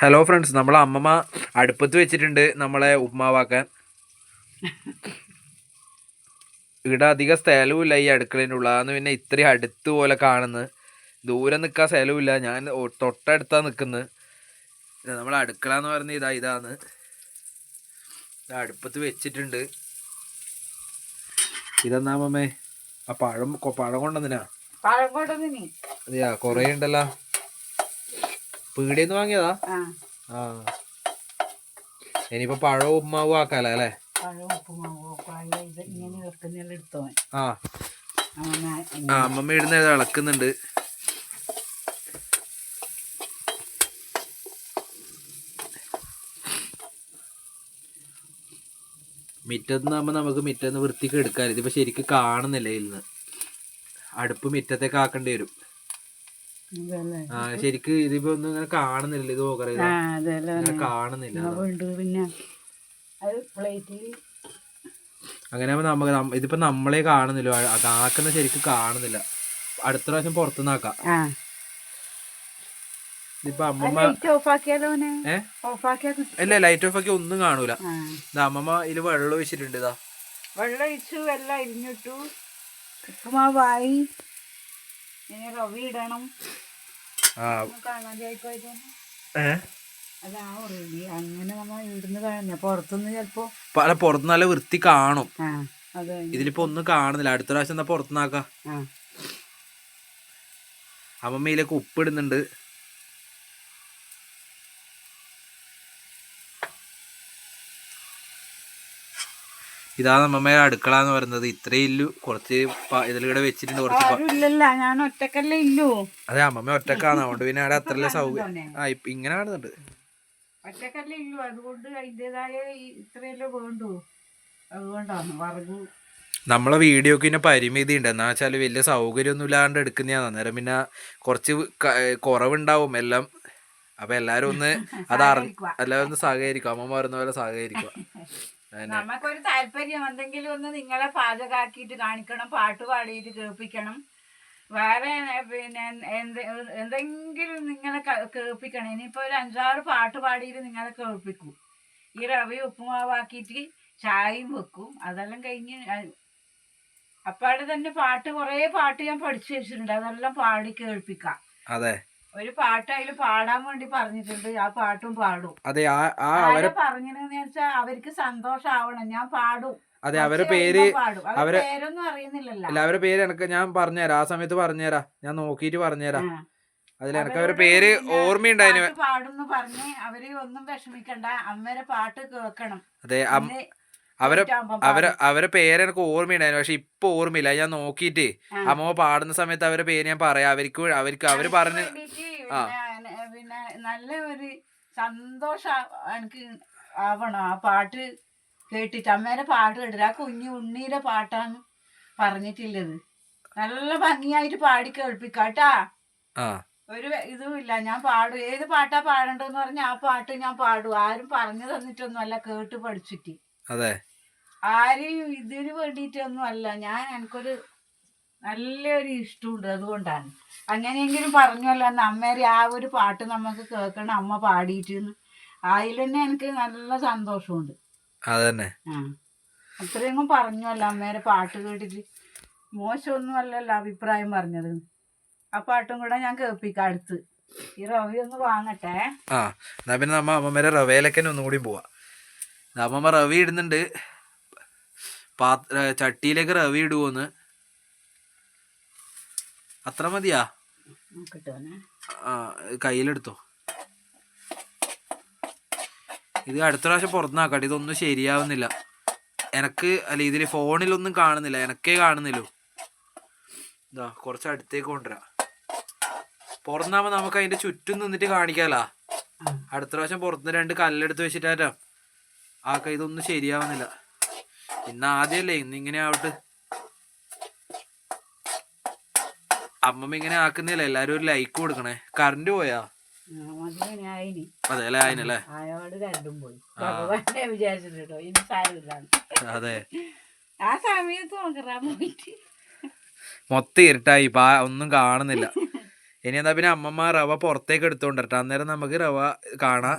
Hello friends, നമ്മളെ അമ്മമ്മ അടുപ്പത്ത് വെച്ചിട്ടുണ്ട് നമ്മളെ ഉപ്മാവാക്കാൻ. ഇവിടെ അധികം സ്ഥലവുമില്ല ഈ അടുക്കളേൻ്റെ ഉള്ളതാണ്, പിന്നെ ഇത്രയും അടുത്ത് പോലെ കാണുന്നത്. ദൂരെ നിൽക്കാൻ സ്ഥലവുമില്ല, ഞാൻ തൊട്ടടുത്താണ് നിൽക്കുന്നത്. നമ്മളെ അടുക്കള എന്ന് പറഞ്ഞ ഇതാണ് അടുപ്പത്ത് വെച്ചിട്ടുണ്ട്. ഇതെന്നാ അമ്മമ്മേ ആ പഴം കൊണ്ടുവന്നിനാ? അതെയാ, കൊറേ ഉണ്ടല്ലോ. പീടിയെന്ന് വാങ്ങിയതാ? ആ, ഇനിയിപ്പോ പഴവും ഉപ്മാവും ആക്കാലോ അല്ലേ? ആ, അമ്മമ്മ ഇടുന്ന ഇളക്കുന്നുണ്ട്. മിറ്റത്തുനിന്നാകുമ്പോൾ നമുക്ക് മിറ്റന്ന് വൃത്തിക്ക് എടുക്കാൻ. ഇതിപ്പോ ശരിക്കും കാണുന്നില്ല. ഇതിന്ന് അടുപ്പ് മിറ്റത്തേക്ക് ആക്കേണ്ടി വരും. ആ, ശരിക്ക് ഇതിപ്പോ ഒന്നും ഇങ്ങനെ കാണുന്നില്ല. ഇത് നോക്കറിയാം, കാണുന്നില്ല. അങ്ങനെ നമുക്ക് ഇതിപ്പോ നമ്മളെ കാണുന്നില്ല, അതാക്കുന്ന ശരിക്കും കാണുന്നില്ല. അടുത്ത പ്രാവശ്യം പുറത്തുനിന്ന് ആക്കാം. ഇതിപ്പോ അമ്മമ്മ അല്ല, ലൈറ്റ് ഓഫ് ആക്കി ഒന്നും കാണൂല. അമ്മമ്മ ഇതില് വെള്ളം ഒഴിച്ചിട്ടുണ്ട്. ഇതാ വെള്ളം ഒഴിച്ചു, വെള്ളം അരിഞ്ഞിട്ടു, ഉപ്പുമാവായി. ഇനി റവി ഇടണം. അങ്ങനെ നമ്മ ഇവിടുന്ന് കാണുന്ന പുറത്തുനിന്ന് ചിലപ്പോ പുറത്തുനിന്ന് നല്ല വൃത്തി കാണും. ഇതിലിപ്പോ ഒന്നും കാണുന്നില്ല. അടുത്ത പ്രാവശ്യം എന്താ പുറത്തുനിന്നാക്കാം. അമ്മമ്മ ഇതിലേക്ക് ഉപ്പ് ഇടുന്നുണ്ട്. ഇതാണ് അമ്മമ്മ അടുക്കള എന്ന് പറയുന്നത്. ഇത്രേ ഇല്ലു. കുറച്ച് ഇതിലൂടെ വെച്ചിട്ടുണ്ട്. ഞാൻ ഒറ്റക്കല്ലേ ഇല്ലു. അതെ, അമ്മമ്മ ഒറ്റക്കാണ്. അതുകൊണ്ട് പിന്നെ അവിടെ അത്രല്ലേ സൗകര്യം. ആ, ഇപ്പൊ ഇങ്ങനെ കാണുന്നുണ്ട്. ഒറ്റക്കല്ലേ ഇല്ലു, അതുകൊണ്ട് അതിൻ്റെതായ ഇത്രയല്ലേ വേണ്ടു. അതുകൊണ്ടാണ് വറകു. നമ്മളെ വീഡിയോക്ക് പിന്നെ പരിമിതി ഉണ്ട്. എന്നാ വെച്ചാൽ വലിയ സൗകര്യമൊന്നും ഇല്ലാണ്ട് എടുക്കുന്നതാണ്. അന്നേരം പിന്നെ കുറച്ച് കുറവുണ്ടാവും എല്ലാം. അപ്പൊ എല്ലാരും ഒന്ന് എല്ലാവരും ഒന്ന് സഹകരിക്കും. അമ്മ പറയുന്ന പോലെ സഹകരിക്കുക. നമുക്കൊരു താല്പര്യം എന്തെങ്കിലും ഒന്ന് നിങ്ങളെ പാചകമാക്കിയിട്ട് കാണിക്കണം, പാട്ട് പാടിയിട്ട് കേൾപ്പിക്കണം. വേറെ പിന്നെ എന്തെങ്കിലും നിങ്ങളെ കേൾപ്പിക്കണം. ഇനിയിപ്പോൾ ഒരു 5-6 പാട്ട് പാടിയിട്ട് നിങ്ങളെ കേൾപ്പിക്കും. ഈ റവി ഉപ്പുമാവാക്കിയിട്ട് ചായയും വെക്കും. അതെല്ലാം കഴിഞ്ഞ് അപ്പാടെ തന്നെ കുറേ പാട്ട് ഞാൻ പഠിച്ചു വെച്ചിട്ടുണ്ട്. അതെല്ലാം പാടി കേൾപ്പിക്കാം. അതെ, ഒരു പാട്ട് അതിൽ പാടാൻ വേണ്ടി പറഞ്ഞിട്ടുണ്ട്. ആ പാട്ടും പാടും. അതെ, പറഞ്ഞെന്ന് വെച്ചാൽ അവർക്ക് സന്തോഷാവണം. ഞാൻ പാടും. അതെ, അവരുടെ പേര് പേരൊന്നും അറിയുന്നില്ലല്ലോ. അല്ല, അവരുടെ പേര് എനിക്ക് ഞാൻ പറഞ്ഞുതരാം. ആ സമയത്ത് പറഞ്ഞുതരാം. ഞാൻ നോക്കിയിട്ട് പറഞ്ഞുതരാം. അതിൽ എനിക്ക് അവരുടെ പേര് ഓർമ്മയുണ്ടായിരുന്നു. പാടുന്നു പറഞ്ഞ് അവര് ഒന്നും വിഷമിക്കണ്ട. അമ്മേരെ പാട്ട് കേൾക്കണം. അതെ, അവരെ പേര് എനിക്ക് ഓർമ്മയുണ്ടായിരുന്നു. പക്ഷെ ഇപ്പൊ ഓർമ്മയില്ല. ഞാൻ നോക്കിയിട്ട് അമ്മ പാടുന്ന സമയത്ത് അവരുടെ പേര് ഞാൻ പറയാം. അവര് പറഞ്ഞ് പിന്നെ നല്ല ഒരു സന്തോഷം എനിക്ക് ആവണം ആ പാട്ട് കേട്ടിട്ട്. അമ്മേരെ പാട്ട് കേട്ടിട്ട് ആ ഉണ്ണീരെ പാട്ടാണ് പറഞ്ഞിട്ടുള്ളത്. നല്ല ഭംഗിയായിട്ട് പാടി കേൾപ്പിക്കാട്ടാ. ഒരു ഇതുമില്ല, ഞാൻ പാടും. ഏത് പാട്ടാ പാടണ്ടെന്ന് പറഞ്ഞാൽ ആ പാട്ട് ഞാൻ പാടും. ആരും പറഞ്ഞു തന്നിട്ടൊന്നും അല്ല, കേട്ട് പഠിച്ചിട്ട്. അതെ, ആരെയും ഇതിന് വേണ്ടിയിട്ടൊന്നും അല്ല. എനിക്കൊരു നല്ലൊരു ഇഷ്ടമുണ്ട്, അതുകൊണ്ടാണ്. അങ്ങനെയെങ്കിലും പറഞ്ഞല്ലോ അമ്മേരെ ആ ഒരു പാട്ട് നമുക്ക് കേൾക്കണം, അമ്മ പാടിയിട്ടെന്ന്. അതിൽ തന്നെ എനിക്ക് നല്ല സന്തോഷമുണ്ട്. അതന്നെ. അത്രയെങ്കിലും പറഞ്ഞല്ലോ അമ്മേരെ പാട്ട് കേട്ടിട്ട്. മോശമൊന്നും അല്ലല്ലോ അഭിപ്രായം പറഞ്ഞത്. ആ പാട്ടും കൂടെ ഞാൻ കേൾപ്പിക്കാം അടുത്ത്. ഈ റവി ഒന്ന് വാങ്ങട്ടെ. എന്നാ പിന്നെ അമ്മമ്മേരെ റവയിലേക്ക് ഒന്നും കൂടി പോവാ. അമ്മമ്മ റവി ഇടുന്നുണ്ട്. ചട്ടിയിലേക്ക് റവി ഇടുവോന്ന്. അത്ര മതിയാ? കയ്യിലെടുത്തോ. ഇത് അടുത്ത പ്രാവശ്യം പുറത്തുനിന്നാക്കാട്ടെ. ഇതൊന്നും ശരിയാവുന്നില്ല എനക്ക്. അല്ല, ഇതില് ഫോണിലൊന്നും കാണുന്നില്ല, എനക്കേ കാണുന്നില്ലോ. ഇതാ കുറച്ച് അടുത്തേക്ക് കൊണ്ടുവരാം. പുറത്തുനിന്നാകുമ്പോ നമുക്ക് അതിന്റെ ചുറ്റും നിന്നിട്ട് കാണിക്കാലാ. അടുത്ത പ്രാവശ്യം പുറത്തുനിന്ന് 2 കല്ലെടുത്ത് വെച്ചിട്ടാ ഇതൊന്നും ശരിയാവുന്നില്ല. ഇന്ന് ആദ്യമല്ലേ, ഇന്നിങ്ങനെ ആവട്ടെ. അമ്മമ്മ ഇങ്ങനെ ആക്കുന്നില്ല. എല്ലാരും ഒരു ലൈക്ക് കൊടുക്കണേ. കറണ്ട് പോയാ? അതെ അല്ലേ, അതിനല്ലേ. അതെ, ആ സമയത്ത് മൊത്തം ഇരുട്ടായി. ഒന്നും കാണുന്നില്ല. ഇനി എന്നാ പിന്നെ അമ്മമ്മ റവ പുറത്തേക്ക് എടുത്തോണ്ടിരട്ടെ, അന്നേരം നമുക്ക് റവ കാണാം.